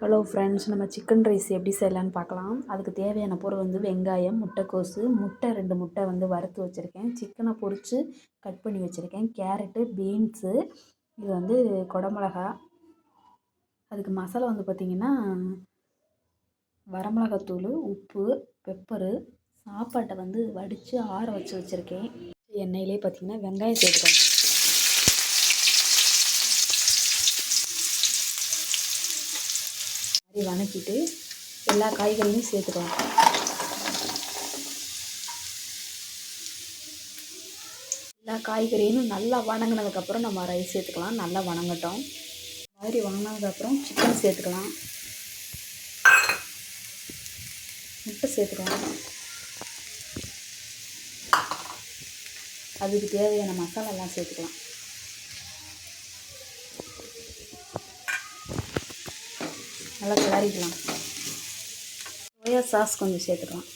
Hello friends, நம்ம chicken rice எப்படி செய்யலான்னு பார்க்கலாம். அதுக்கு தேவையான பொருள் வந்து வெங்காயம், முட்டைக்கோசு, முட்டை 2 முட்டை வந்து வறுத்து வச்சுருக்கேன். சிக்கனை பொரித்து கட் பண்ணி வச்சுருக்கேன். கேரட்டு, பீன்ஸு, இது வந்து குடமிளகா. அதுக்கு மசாலா வந்து பார்த்திங்கன்னா வரமிளகாத்தூள், உப்பு, பெப்பரு, சாப்பாட்டை வந்து வடித்து ஆற வச்சு வச்சுருக்கேன். எண்ணெயிலே பார்த்திங்கன்னா வெங்காயம் சேர்த்துக்கோங்க. மாதிரி வதக்கிட்டு எல்லா காய்கறியும் சேர்த்துக்கலாம். எல்லா காய்கறியும் நல்லா வதங்கினதுக்கப்புறம் நம்ம ரைஸ் சேர்த்துக்கலாம். நல்லா வதங்கட்டும். இந்த மாதிரி வதங்கினதுக்கப்புறம் சிக்கன் சேர்த்துக்கலாம். முட்டை சேர்த்துக்கலாம். அதுக்கு தேவையான மசாலாலாம் சேர்த்துக்கலாம். நல்லா கிளறிக்கலாம். சோயா சாஸ் கொஞ்சம் சேர்த்துக்கலாம்.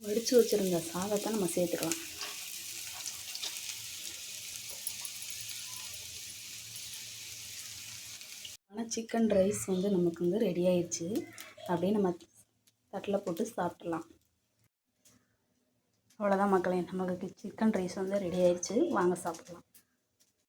வடித்து வச்சுருந்த சாதத்தை நம்ம சேர்த்துக்கலாம். ஆனால் சிக்கன் ரைஸ் வந்து நமக்கு வந்து ரெடி ஆயிடுச்சு. அப்படியே நம்ம தட்டில் போட்டு சாப்பிட்லாம். அவ்வளோதான் மக்களே, நமக்கு சிக்கன் ரைஸ் வந்து ரெடி ஆயிடுச்சு. வாங்க சாப்பிட்லாம்.